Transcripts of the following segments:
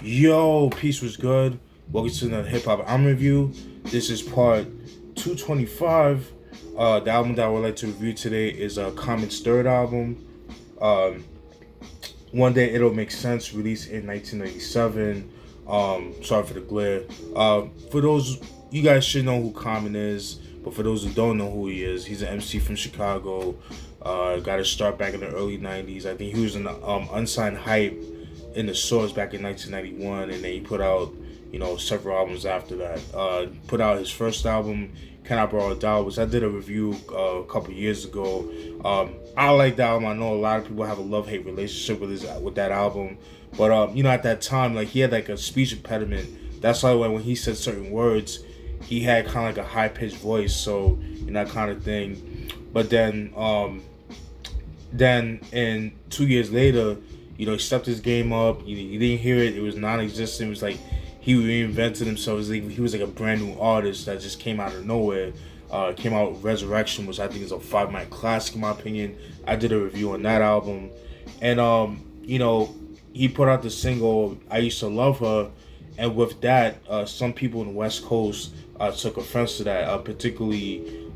Yo, peace was good. Welcome to the hip hop album review. This is part 225. The album that I would like to review today is Common's third album. Um, One Day It'll Make Sense, released in 1997. Sorry for the glare. For those, you guys should know who Common is, but for those who don't know who he is, he's an MC from Chicago. Got his start back in the early 90s. I think he was in the Unsigned Hype in the Source back in 1991, and then he put out, several albums after that. Put out his first album, Can I Borrow a Dollar, which I did a review a couple years ago. I like that album. I know a lot of people have a love-hate relationship with that album, but at that time, like, he had like a speech impediment. That's why when he said certain words, he had kind of like a high-pitched voice, so that kind of thing. But then and 2 years later, he stepped his game up. You didn't hear it. It was non-existent. It was like he reinvented himself. It was like he was like a brand new artist that just came out of nowhere. Came out with Resurrection, which I think is a 5-minute classic in my opinion. I did a review on that album. And, he put out the single, I Used to Love Her. And with that, some people in the West Coast took offense to that, particularly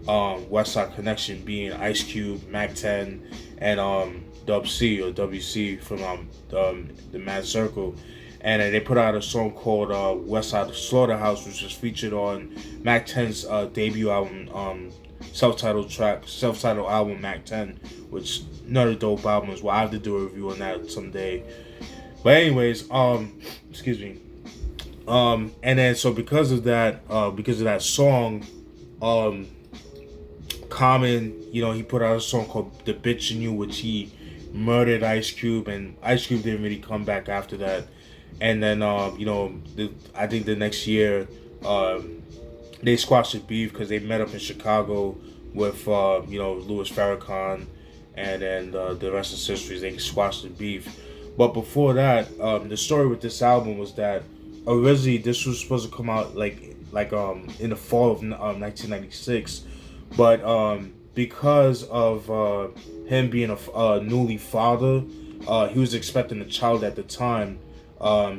West Side Connection being Ice Cube, Mac 10, and Dub C or WC from the Mad Circle. And they put out a song called West Side Slaughterhouse, which was featured on Mac 10's debut album, self-titled album Mac 10, which another dope album as well. I have to do a review on that someday. But anyways, excuse me. And then so because of that song, Common, he put out a song called The Bitch in You, which he murdered Ice Cube, and Ice Cube didn't really come back after that. And then, I think the next year, they squashed the beef because they met up in Chicago with, Louis Farrakhan, and then the rest is history. They squashed the beef. But before that, the story with this album was that originally this was supposed to come out like in the fall of 1996, but because of him being a newly father, he was expecting a child at the time.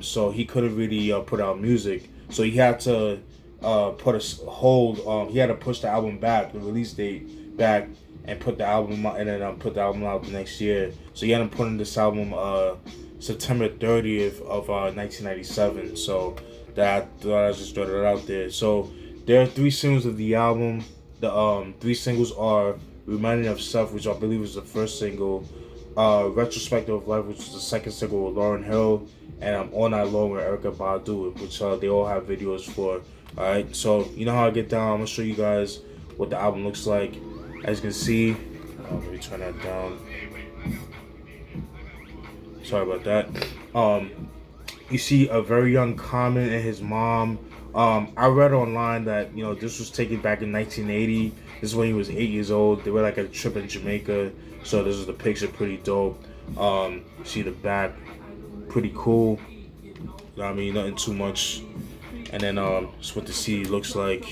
So he couldn't really put out music. So he had to put a hold. He had to push the album back, the release date back, and put the album out, and then put the album out the next year. So he ended up putting this album September 30th of 1997. So that I just threw it out there. So there are 3 singles of the album. The 3 singles are Reminding of Self, which I believe was the first single. Retrospective of Life, which was the second single with Lauryn Hill, and All Night Long with Erykah Badu, which they all have videos for. Alright, so you know how I get down. I'm gonna show you guys what the album looks like. As you can see, let me turn that down. Sorry about that. You see a very young Common and his mom. I read online that this was taken back in 1980. This is when he was 8 years old. They were like a trip in Jamaica. So this is the picture, pretty dope. See the back, pretty cool. I mean, nothing too much. And then it's what the CD looks like.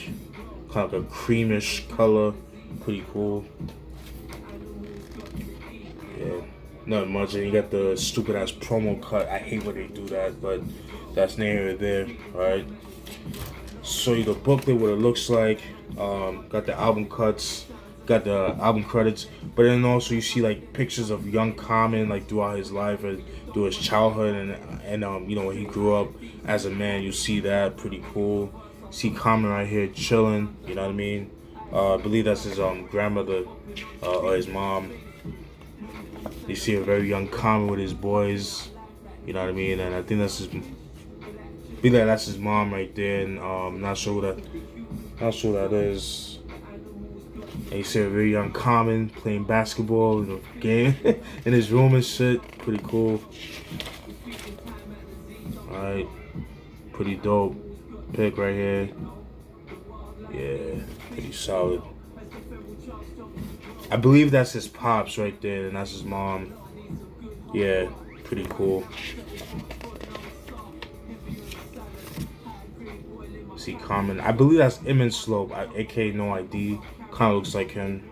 Kind of like a creamish color, pretty cool. Yeah, nothing much. And you got the stupid ass promo cut. I hate when they do that, but that's neither there. All right. Show you the booklet, what it looks like. Got the album cuts. Got the album credits, but then also you see like pictures of young Common like throughout his life and through his childhood, and when he grew up as a man. You see that, pretty cool. See Common right here chilling, you know what I mean. I believe that's his grandmother or his mom. You see a very young Common with his boys, you know what I mean, and I think that's his mom right there, and not sure who that is. And you see a very young Common playing basketball in the game in his room and shit. Pretty cool. Alright. Pretty dope pic right here. Yeah, pretty solid. I believe that's his pops right there, and that's his mom. Yeah, pretty cool. See Common. I believe that's Emin Slope, aka No ID. Kind of looks like him.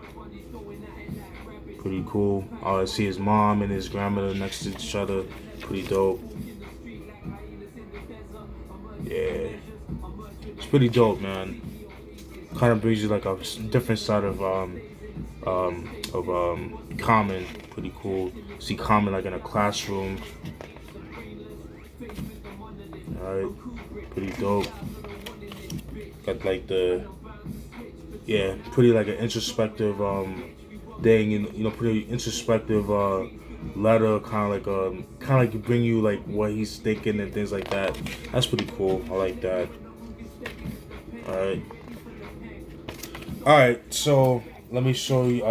Pretty cool. I see his mom and his grandmother next to each other. Pretty dope. Yeah, it's pretty dope, man. Kind of brings you like a different side of Common. Pretty cool. See Common like in a classroom. All right, pretty dope. Got like the pretty like an introspective thing, pretty introspective letter, kind of like bring you like what he's thinking and things like that. That's pretty cool. I like that. All right. So let me show you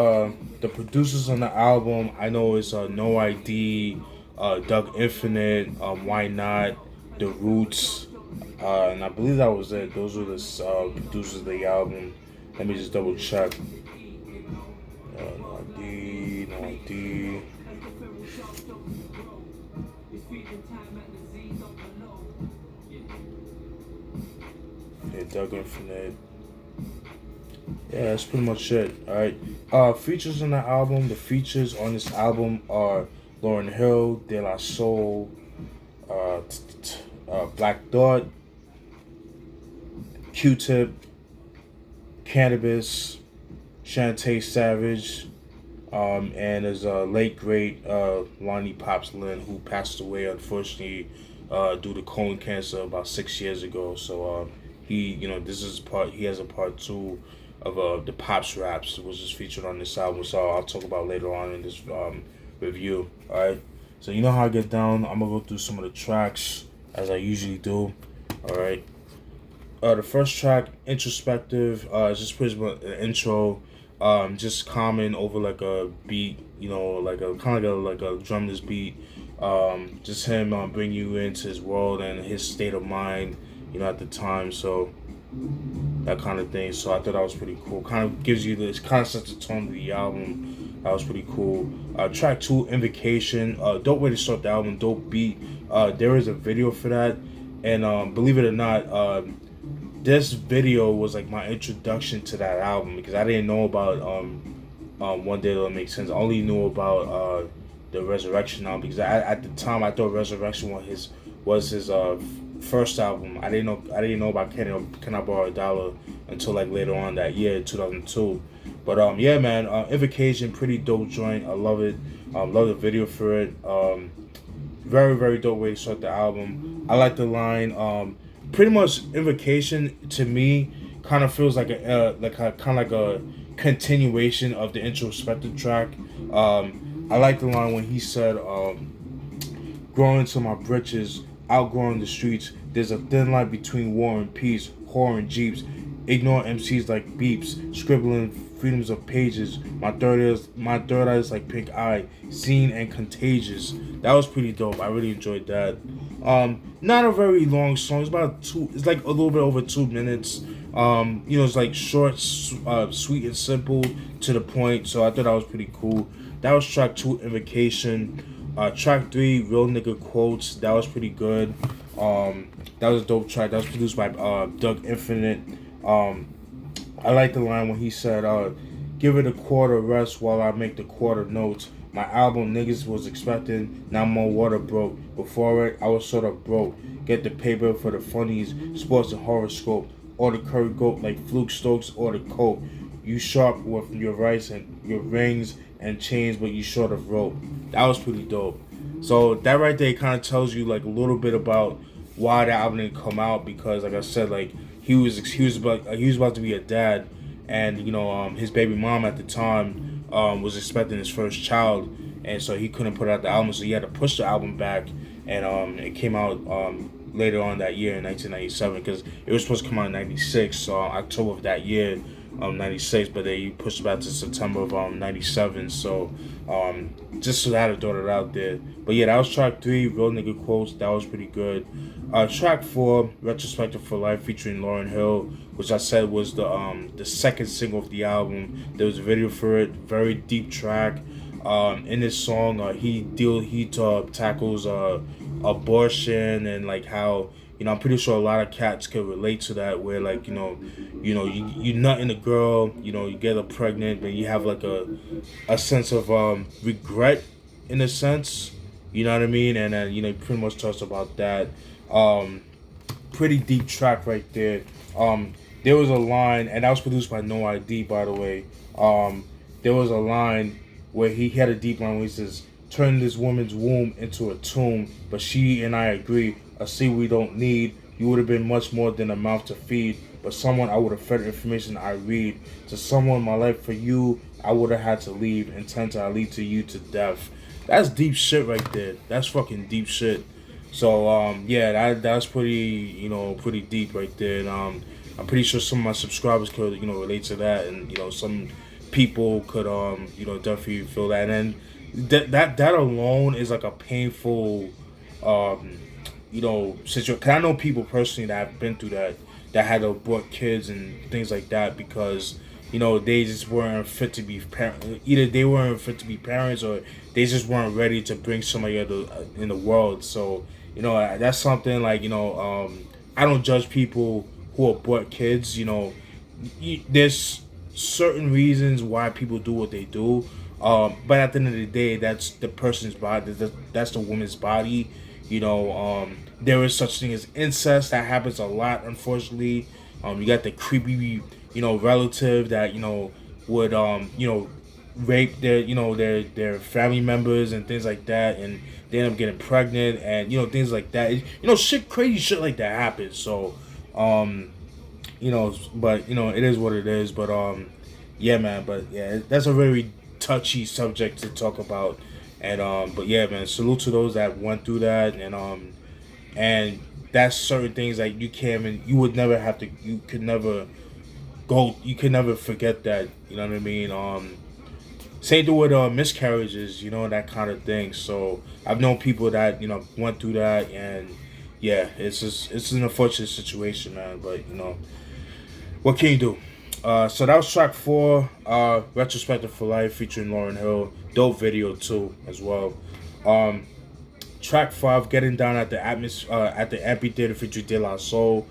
the producers on the album. I know it's No ID, Doug Infinite, Why Not, The Roots, and I believe that was it. Those were the producers of the album. Let me just double check. No ID, no ID. Yeah, Doug Infinite. Yeah, that's pretty much it. Alright. Features on the album. The features on this album are Lauryn Hill, De La Soul, Black Thought, Q-Tip, Cannabis, Shantae Savage, and there's a late great Lonnie Pops Lynn, who passed away unfortunately due to colon cancer about 6 years ago. So this is he has a part two of the Pops raps, which is featured on this album. So I'll talk about later on in this review. All right. So you know how I get down. I'm gonna go through some of the tracks as I usually do. All right. The first track, Introspective, is just pretty much an intro, just Common over like a beat, like a kind of like a drumless beat, just him bring you into his world and his state of mind, at the time, so that kind of thing. So I thought that was pretty cool. Kind of gives you this, kind of sets the tone of the album. That was pretty cool. Track 2, Invocation, dope way to start the album, dope beat. There is a video for that, and believe it or not, this video was like my introduction to that album, because I didn't know about One Day That'll Make Sense. I only knew about the Resurrection album, because at the time I thought Resurrection was his first album. I didn't know about Can I Borrow a Dollar until like later on that year, 2002. But yeah, man, Invocation, pretty dope joint. I love it. Love the video for it. Very, very dope way to start the album. I like the line. Pretty much, Invocation to me kind of feels like a continuation of the introspective track. I like the line when he said, "Growing to my britches, outgrowing the streets. There's a thin line between war and peace, horror and jeeps. Ignore MCs like beeps, scribbling freedoms of pages. My third eye is like pink eye, seen and contagious." That was pretty dope. I really enjoyed that. Not a very long song. It's like a little bit over 2 minutes. It's like short, sweet and simple, to the point. So I thought that was pretty cool. That was track 2, Invocation. Track 3, Real Nigga Quotes. That was pretty good. That was a dope track. That was produced by Doug Infinite. I like the line when he said, "Give it a quarter rest while I make the quarter notes. My album niggas was expecting, now more water broke. Before it, I was sort of broke. Get the paper for the funnies, sports and horoscope. Or the curry goat like Fluke Stokes or the coat. You sharp with your rights and your rings and chains, but you short of rope." That was pretty dope. So that right there kind of tells you like a little bit about why the album didn't come out, because like I said, like he was about to be a dad, and his baby mom at the time was expecting his first child, and so he couldn't put out the album, so he had to push the album back, and it came out later on that year in 1997, because it was supposed to come out in 96, so October of that year, 96, but they pushed it back to September of 97, so just so I had to throw it out there. But yeah, that was track 3, Real Nigga Quotes. That was pretty good. Track 4, Retrospective for Life, featuring Lauryn Hill, which I said was the second single of the album. There was a video for it, very deep track. In this song, he tackles abortion, and like how I'm pretty sure a lot of cats can relate to that, where like you nutting a girl, you get her pregnant, and you have like a sense of regret, in a sense, you know what I mean, and then pretty much talks about that. pretty deep track right there. There was a line, and that was produced by No ID, by the way. There was a line where he had a deep line where he says, "Turn this woman's womb into a tomb, but she and I agree. A seed we don't need. You would have been much more than a mouth to feed, but someone I would have fed information I read. To someone my life for you, I would have had to leave. Intent I lead to you to death." That's deep shit right there. That's fucking deep shit. So yeah, that's pretty pretty deep right there. And I'm pretty sure some of my subscribers could relate to that, and some people could definitely feel that. And that alone is like a painful situation. 'Cause I know people personally that have been through that had to abort kids and things like that because they just weren't fit to be parents. Either they weren't fit to be parents or they just weren't ready to bring somebody in the world. So that's something like I don't judge people who abort kids. There's certain reasons why people do what they do, but at the end of the day, that's the person's body. That's the woman's body. There is such thing as incest that happens a lot, unfortunately. You got the creepy relative that would rape their family members and things like that, and they end up getting pregnant and things like that. Crazy shit like that happens. So but it is what it is. But yeah, man. But yeah, that's a very touchy subject to talk about. And but yeah, man. Salute to those that went through that, and that's certain things like you can't. And you would never have to. You could never forget that. You know what I mean? Same thing with miscarriages. That kind of thing. So I've known people that went through that, and yeah, it's an unfortunate situation, man. But what can you do? So that was track 4, Retrospective for Life, featuring Lauryn Hill. Dope video too, as well. Track 5, Getting Down at the Amphitheater, featuring Dilla Soul.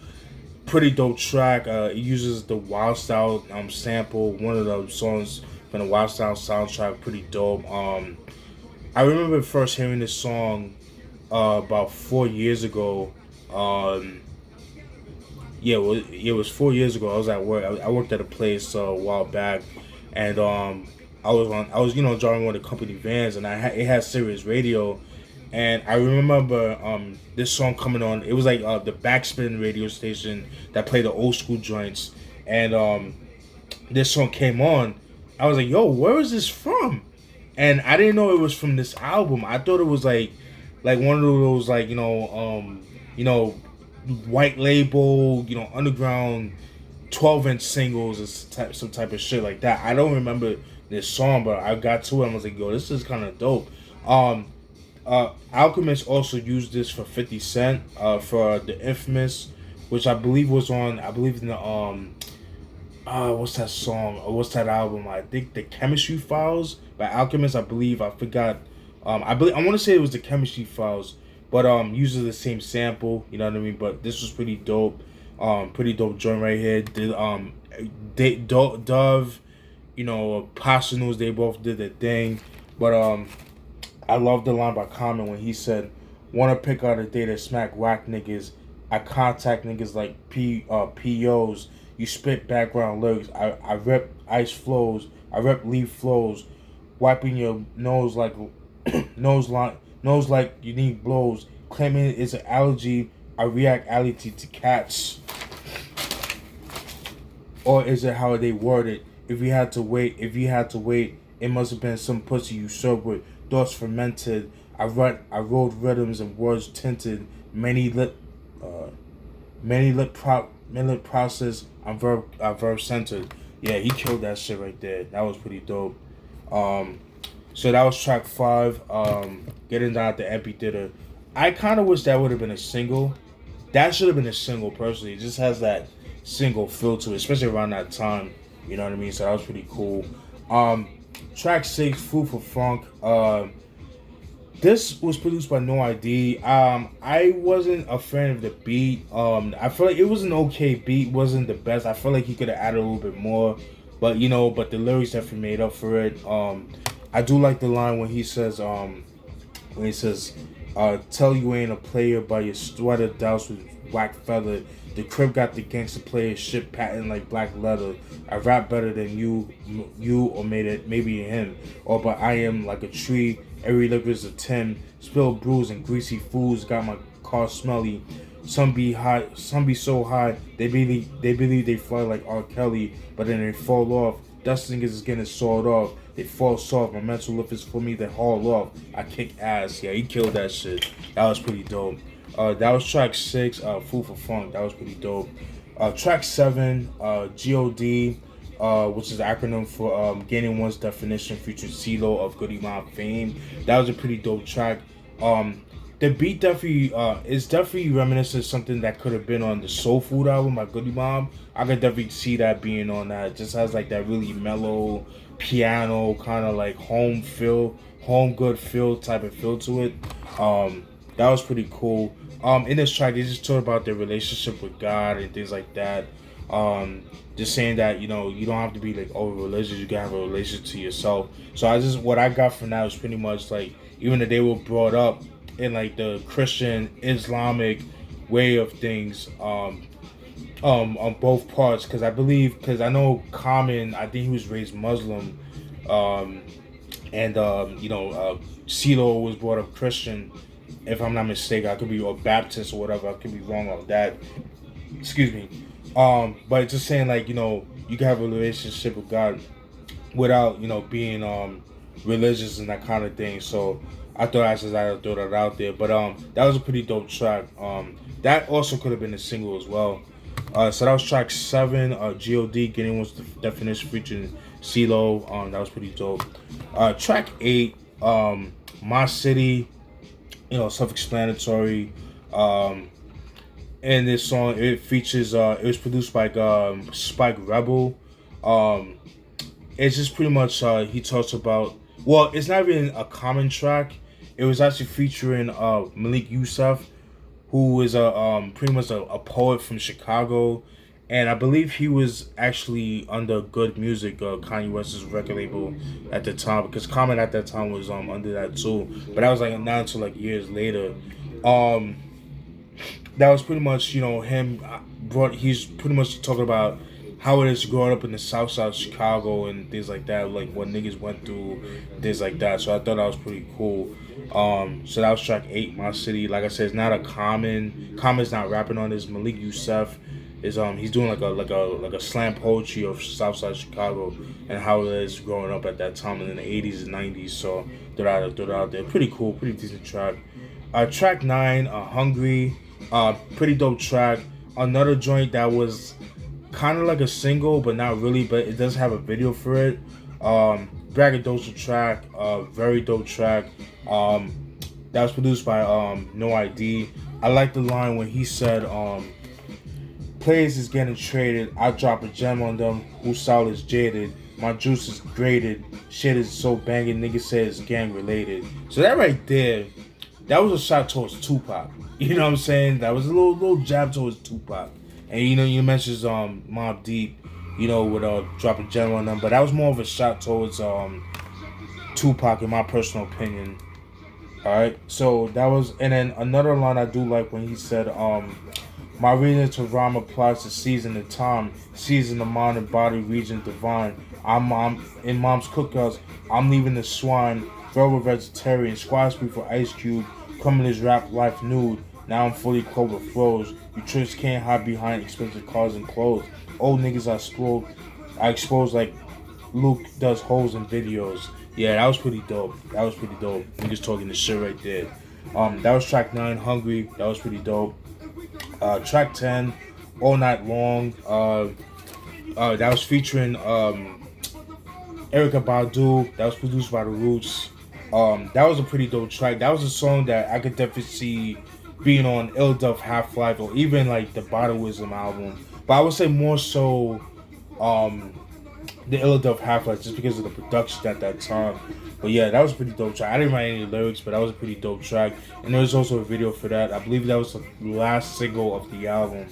Pretty dope track. It uses the Wild Style sample, one of the songs from the Wild Style soundtrack. Pretty dope. I remember first hearing this song about 4 years ago. Yeah, it was 4 years ago. I was at work. I worked at a place a while back, and I was driving one of the company vans, and it had Sirius radio, and I remember this song coming on. It was like the Backspin radio station that played the old school joints, and this song came on. I was like, "Yo, where is this from?" And I didn't know it was from this album. I thought it was like one of those white label, underground 12-inch singles or some type of shit like that. I don't remember this song, but I got to it and I was like, yo, this is kind of dope. Alchemist also used this for 50 Cent for the Infamous, which I believe was on, in the what's that song? Or what's that album? I think the Chemistry Files by Alchemist. I forgot. I want to say it was the Chemistry Files, but uses the same sample. You know what I mean? But this was pretty dope. Pretty dope joint right here. Dove, Pasta News, they both did their thing. But I love the line by Common when he said, "Wanna pick out a day to smack whack niggas? I contact niggas like POs. You spit background lyrics. I rep ice flows. I rep leaf flows. Wiping your nose like nose like you need blows. Claiming it's an allergy. I react allergy to cats. Or is it how they word it? If you had to wait, it must have been some pussy you served with thoughts fermented. I wrote rhythms and words tinted. Many lip process. I'm verb centered." Yeah, he killed that shit right there. That was pretty dope. So that was track 5. Getting Down at the Amphitheater. I kind of wish that would have been a single. That should have been a single, personally. It just has that single feel to it, especially around that time. You know what I mean? So that was pretty cool. Track 6, Food for Funk. This was produced by No ID. I wasn't a fan of the beat. I feel like it was an okay beat. Wasn't the best. I feel like he could have added a little bit more. But but the lyrics definitely made up for it. I do like the line when he says, tell you ain't a player by your sweater doused with Black Feather. The crib got the gangster players, shit patent like black leather. I rap better than you or maybe him. Or but I am like a tree. Every liquor's a 10. Spilled brews and greasy fools got my car smelly. Some be hot, some be so high they believe they fly like R. Kelly, but then they fall off. Dust niggas is getting sawed off. They fall soft. My mental lift is for me to haul off. I kick ass. Yeah, he killed that shit. That was pretty dope. That was track 6, Food for Funk. That was pretty dope. Track 7, G.O.D., which is the acronym for Gaining One's Definition, featuring Cee-Lo of Goody Mob fame. That was a pretty dope track. The beat definitely is definitely reminiscent of something that could have been on the Soul Food album by Goody Mob. I could definitely see that being on that. It just has like that really mellow piano kind of like home good feel type of feel to it. That was pretty cool. In this track, they just talk about their relationship with God and things like that. Just saying that, you know, you don't have to be like over religious, you can have a relationship to yourself. So what I got from that was pretty much like, even though they were brought up in like the Christian Islamic way of things, on both parts, because I know Common, I think he was raised Muslim, and Cee-Lo was brought up Christian, if I'm not mistaken. I could be a Baptist or whatever. I could be wrong on that. Excuse me. But just saying, like, you know, you can have a relationship with God without, you know, being religious and that kind of thing. So I thought I should throw that out there. But that was a pretty dope track. That also could have been a single as well. So that was track 7, G.O.D. Getting One's Definition featuring Cee-Lo. That was pretty dope. Track 8, My City, you know, self-explanatory. And this song, it features, it was produced by Spike Rebel. It's just pretty much, he talks about, well, it's not even a common track. It was actually featuring Malik Yusuf, who is pretty much a poet from Chicago, and I believe he was actually under Good Music, Kanye West's record label at the time, because Common at that time was under that too. But that was like not until like years later. That was pretty much, you know, he's pretty much talking about how it is growing up in the south side of Chicago and things like that, like what niggas went through, things like that. So I thought that was pretty cool. So that was track 8, My City. Like I said, it's not a Common's not rapping on this. Malik Yusuf is he's doing like a slam poetry of Southside Chicago and how it is growing up at that time in the 80s and 90s. So throw it out there. Pretty cool, pretty decent track. Track 9, Hungry. Pretty dope track. Another joint that was kind of like a single, but not really, but it does have a video for it. Braggadocio track, very dope track. That was produced by No ID. I like the line when he said, players is getting traded, I drop a gem on them, whose style is jaded, my juice is graded, shit is so banging, niggas say it's gang related. So that right there, that was a shot towards Tupac. You know what I'm saying? That was a little jab towards Tupac. And you know, you mentioned Mobb Deep, you know, with drop a gem on them, but that was more of a shot towards Tupac, in my personal opinion. Alright, so that was, and then another line I do like when he said, my reason to rhyme applies to season and time, season the mind and body, region divine. I'm in mom's cookhouse, I'm leaving the swine, velvet vegetarian, squash beef for Ice Cube, coming his rap life nude. Now I'm fully clothed with flows. You tricks can't hide behind expensive cars and clothes. Old niggas I expose like Luke does holes in videos. Yeah, that was pretty dope. Niggas talking the shit right there. That was track 9, Hungry. That was pretty dope. Track 10, All Night Long. That was featuring Erykah Badu. That was produced by The Roots. That was a pretty dope track. That was a song that I could definitely see being on Ill Duff Half-Life or even like the Bottlewism album. But I would say more so the Ill Duff Half-Life, just because of the production at that time. But yeah, that was a pretty dope track. I didn't write any lyrics, but that was a pretty dope track. And there was also a video for that. I believe that was the last single of the album.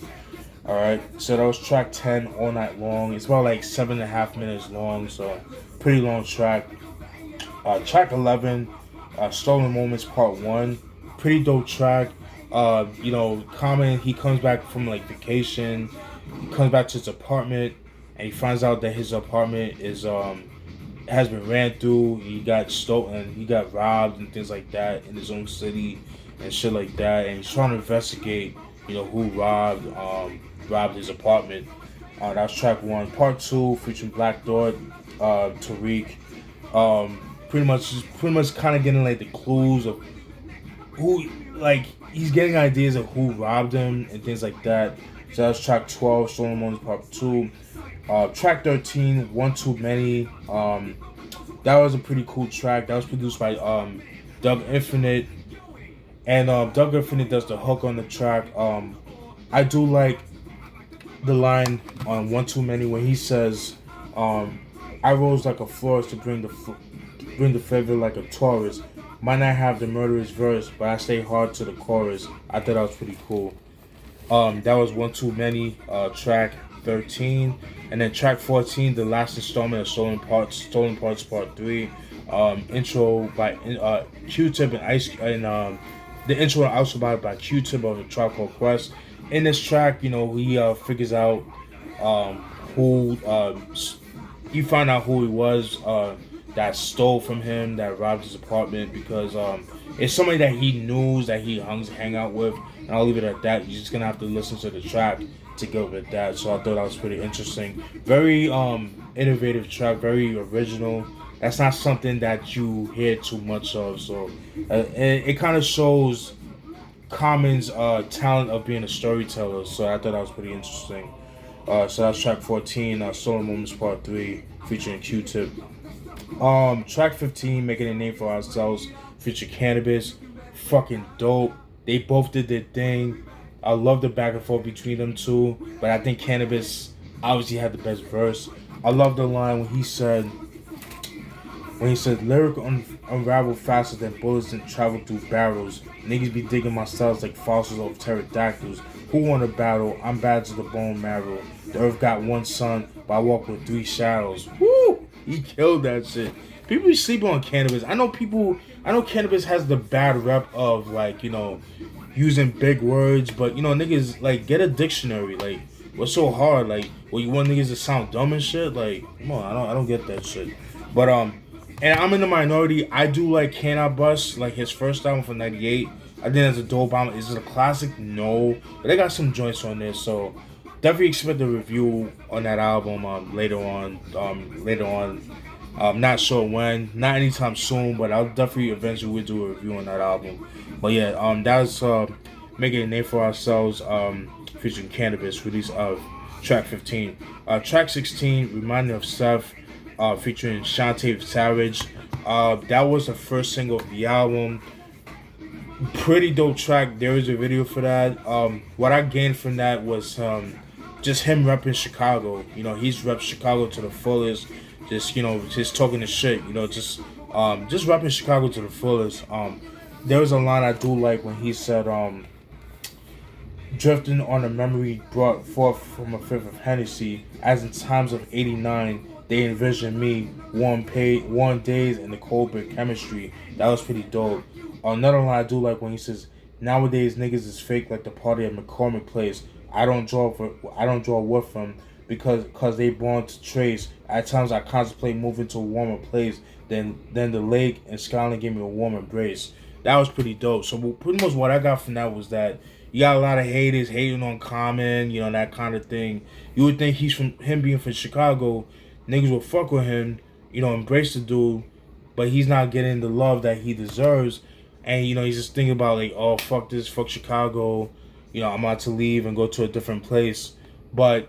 Alright, so that was track 10, All Night Long. It's about like 7.5 minutes long, so pretty long track. Track 11, Stolen Moments Part 1. Pretty dope track. You know, Common, he comes back from like vacation. He comes back to his apartment, and he finds out that his apartment is has been ran through. He got stolen. He got robbed and things like that in his own city and shit like that. And he's trying to investigate, you know, who robbed his apartment. That was track one. Part two featuring Black Thought, Tariq. Pretty much kind of getting like the clues of who, like he's getting ideas of who robbed him and things like that. So that was track 12, Stolen Moments Part 2. Track 13, One Too Many. That was a pretty cool track. That was produced by Doug Infinite. And Doug Infinite does the hook on the track. I do like the line on One Too Many when he says, I rose like a florist to bring the flavor like a tourist. Might not have the murderous verse, but I stay hard to the chorus. I thought that was pretty cool. That was One Too Many, track 13. And then track 14, the last installment of Stolen Parts Part 3. Intro by Q-Tip and Ice, and the intro also by Q-Tip of the Tribe Called Quest. In this track, you know, he figures out who he found out who he was that stole from him, that robbed his apartment, because it's somebody that he knew, that he hang out with. And I'll leave it at that. You're just gonna have to listen to the track to go with that. So I thought that was pretty interesting. Very innovative track, very original. That's not something that you hear too much of. So it kind of shows Common's talent of being a storyteller. So I thought that was pretty interesting. So that's track 14, Stolen Moments Part 3, featuring Q-Tip. Track 15, Making a Name for Ourselves, featuring Cannabis. Fucking dope. They both did their thing. I love the back and forth between them two, but I think Cannabis obviously had the best verse. I love the line when he said, lyric unravel faster than bullets that travel through barrels. Niggas be digging my styles like fossils of pterodactyls. Who won a battle? I'm bad to the bone marrow. The earth got one sun, but I walk with three shadows. Woo! He killed that shit. People be sleeping on Cannabis. I know Cannabis has the bad rep of, like, you know, using big words, but, you know, niggas, like, get a dictionary. Like, what's so hard? Like, well, you want niggas to sound dumb and shit? Like, come on, I don't get that shit. But and I'm in the minority. I do like Can I Bust, like his first album from '98. I think that's a dope album. Is it a classic? No, but they got some joints on there, so definitely expect a review on that album later on. Not sure when, not anytime soon, but I'll definitely eventually will do a review on that album. But yeah, that was Making a Name for Ourselves, featuring Cannabis, release of track 15. Track 16, Reminding of Seth, featuring Shantae Savage. That was the first single of the album. Pretty dope track. There is a video for that. What I gained from that was just him repping Chicago. You know, he's repped Chicago to the fullest. Just, you know, just talking the shit. You know, just repping Chicago to the fullest. There was a line I do like when he said, drifting on a memory brought forth from a fifth of Hennessy, as in times of '89. They envisioned me, warm days in the cold brick chemistry. That was pretty dope. Another line I do like when he says, nowadays niggas is fake like the party at McCormick Place. I don't draw with them because they born to trace. At times I contemplate moving to a warmer place. Then the lake and Skyline gave me a warm embrace. That was pretty dope. So pretty much what I got from that was that you got a lot of haters hating on Common, you know, that kind of thing. You would think him being from Chicago, niggas will fuck with him, you know, embrace the dude, but he's not getting the love that he deserves. And, you know, he's just thinking about, like, oh, fuck this, fuck Chicago, you know, I'm about to leave and go to a different place. But,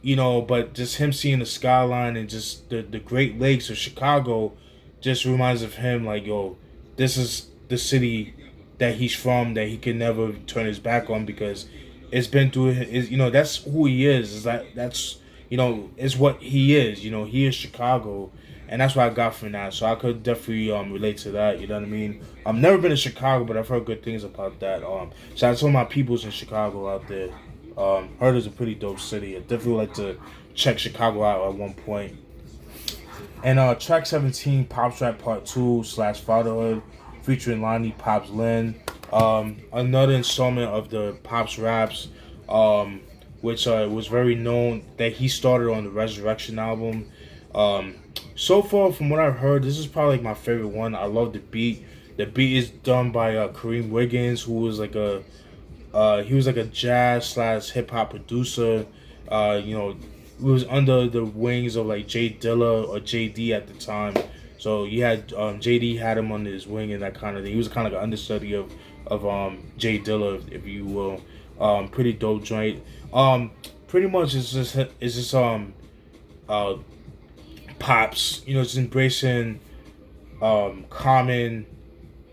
you know, just him seeing the skyline and just the Great Lakes of Chicago just reminds of him, like, yo, this is the city that he's from, that he can never turn his back on, because it's been through his, you know, that's who he is. That's you know, it's what he is. You know, he is Chicago, and that's what I got from that. So I could definitely relate to that. You know what I mean? I've never been to Chicago, but I've heard good things about that. So I told my peoples in Chicago out there. Heard it's a pretty dope city. I definitely would like to check Chicago out at one point. And track 17, Pops Rap Part 2 / Fatherhood, featuring Lonnie Pops Lynn. Another installment of the Pops Raps, um, which was very known that he started on the Resurrection album. Um, so far, from what I've heard, this is probably like my favorite one. I love the beat. The beat is done by Kareem Wiggins, who was like a he was like a jazz slash hip hop producer. You know, he was under the wings of like J Dilla or JD at the time. So you had JD had him under his wing and that kind of thing. He was kind of like an understudy of J Dilla, if you will. Pretty dope joint. Pretty much it's just uh Pops. You know, just embracing Common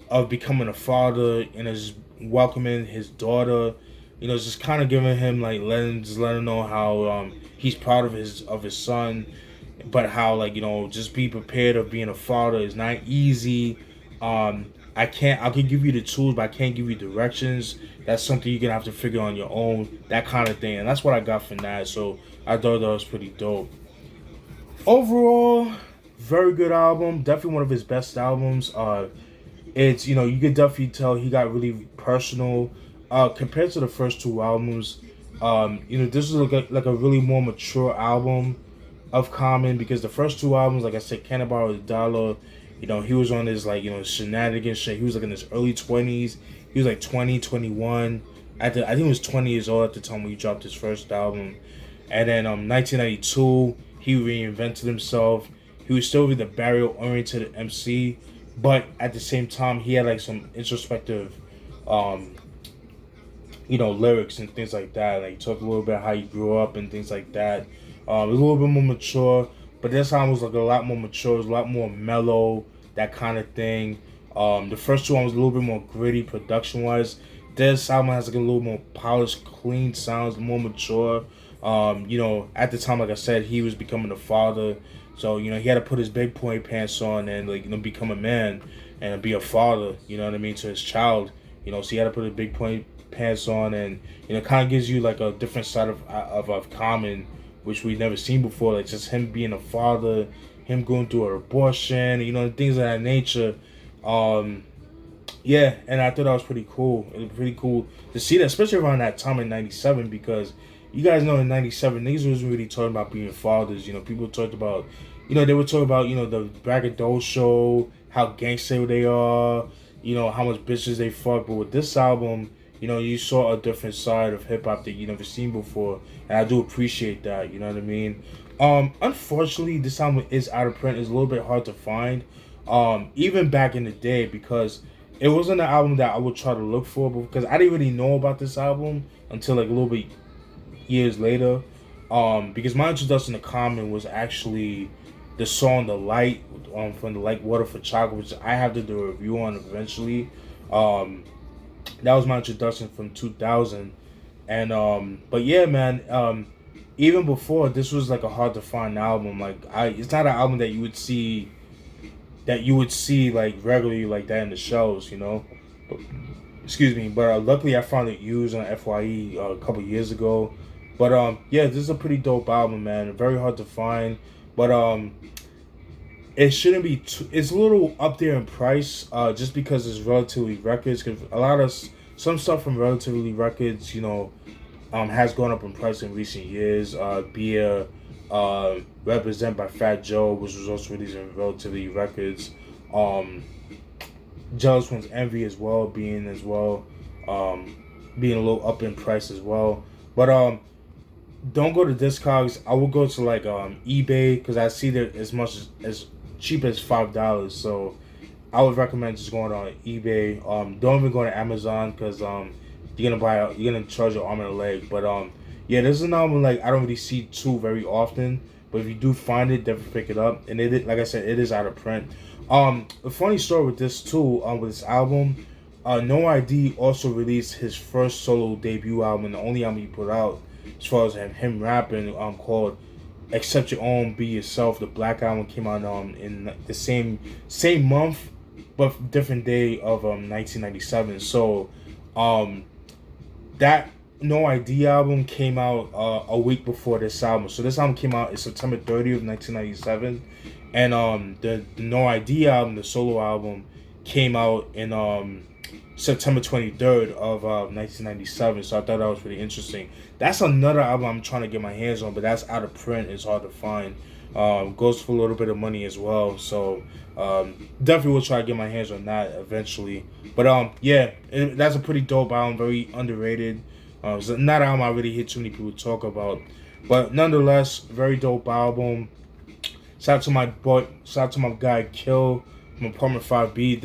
of becoming a father and just welcoming his daughter. You know, just kind of giving him like letting him know how he's proud of his son, but how like you know just be prepared of being a father is not easy. I can give you the tools, but I can't give you directions. That's something you're gonna have to figure on your own. That kind of thing, and that's what I got from that. So I thought that was pretty dope. Overall, very good album. Definitely one of his best albums. It's you know you could definitely tell he got really personal compared to the first two albums. You know this is like a really more mature album of Common because the first two albums, like I said, Can't Borrow the Dollar. You know he was on his like you know shenanigans shit. He was like in his early 20s. He was like 20, 21. I think he was 20 years old at the time when he dropped his first album. And then 1992 he reinvented himself. He was still the barrier oriented MC, but at the same time he had like some introspective um you know lyrics and things like that. Like he talked a little bit how he grew up and things like that. It was a little bit more mature, but this album was like a lot more mature. It was a lot more mellow, that kind of thing. The first two albums was a little bit more gritty production wise. This album has like a little more polished, clean sounds, more mature. You know, at the time, like I said, he was becoming a father, so you know he had to put his big point pants on and like you know become a man and be a father. You know what I mean to his child. You know, so he had to put his big point pants on and you know kind of gives you like a different side of Common, which we've never seen before. Like just him being a father, him going through an abortion, you know, things of that nature. Um, yeah, and I thought that was pretty cool. It was pretty cool to see that, especially around that time in '97, because you guys know in '97 niggas wasn't really talking about being fathers. You know, people talked about, you know, they were talking about, you know, the braggadocio, how gangster they are, you know, how much bitches they fuck. But with this album, you know, you saw a different side of hip hop that you never seen before, and I do appreciate that. You know what I mean? Unfortunately, this album is out of print. It's a little bit hard to find, even back in the day, because it wasn't an album that I would try to look for, because I didn't really know about this album until like a little bit years later. Because my introduction to Common was actually the song "The Light" from the Like Water for Chocolate, which I have to do a review on eventually. That was my introduction from 2000, and but yeah, man. Even before this was like a hard to find album. Like it's not an album that you would see like regularly like that in the shows, you know. But, excuse me, but luckily I found it used on FYE a couple years ago. But yeah, this is a pretty dope album, man. Very hard to find, but it shouldn't be too, it's a little up there in price just because it's Relatively Records, because a lot of some stuff from Relatively Records, you know, has gone up in price in recent years. Beer, Represent by Fat Joe, which was also released in Relatively Records. Jealous One's Envy as well, being a little up in price as well. But don't go to Discogs. I will go to like eBay, because I see that as much as cheap as $5. So I would recommend just going on eBay. Don't even go to Amazon, because you're gonna charge your arm and a leg. But yeah, this is an album like I don't really see too very often. But if you do find it, definitely pick it up. And like I said, it is out of print. A funny story with this too, with this album, No ID also released his first solo debut album, the only album he put out as far as him rapping, called Accept Your Own, Be Yourself. The Black Album came out in the same month, but different day of 1997. So that No ID album came out a week before this album. So this album came out in September 30th, 1997. And the No ID album, the solo album, came out in September 23rd of 1997. So I thought that was pretty interesting. That's another album I'm trying to get my hands on, but that's out of print. It's hard to find. Goes for a little bit of money as well. So definitely will try to get my hands on that eventually. But yeah, that's a pretty dope album. Very underrated. It's not an album I really hear too many people talk about. But nonetheless, very dope album. Shout out to my boy. Shout out to my guy Kill from Apartment 5B.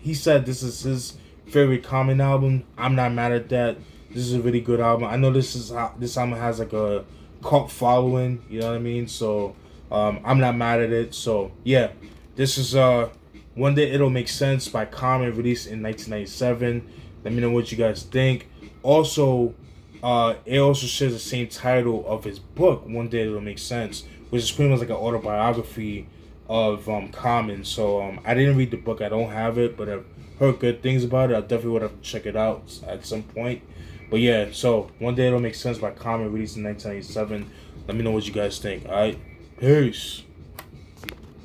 He said this is his favorite Common album. I'm not mad at that. This is a really good album. I know this album has like a cult following. You know what I mean? So I'm not mad at it. So yeah, this is One Day It'll Make Sense by Common, released in 1997. Let me know what you guys think. Also, it also shares the same title of his book, One Day It'll Make Sense, which is pretty much like an autobiography of Common. So I didn't read the book. I don't have it, but I've heard good things about it. I definitely would have to check it out at some point. But yeah, so One Day It'll Make Sense by Common, released in 1997. Let me know what you guys think. All right, peace.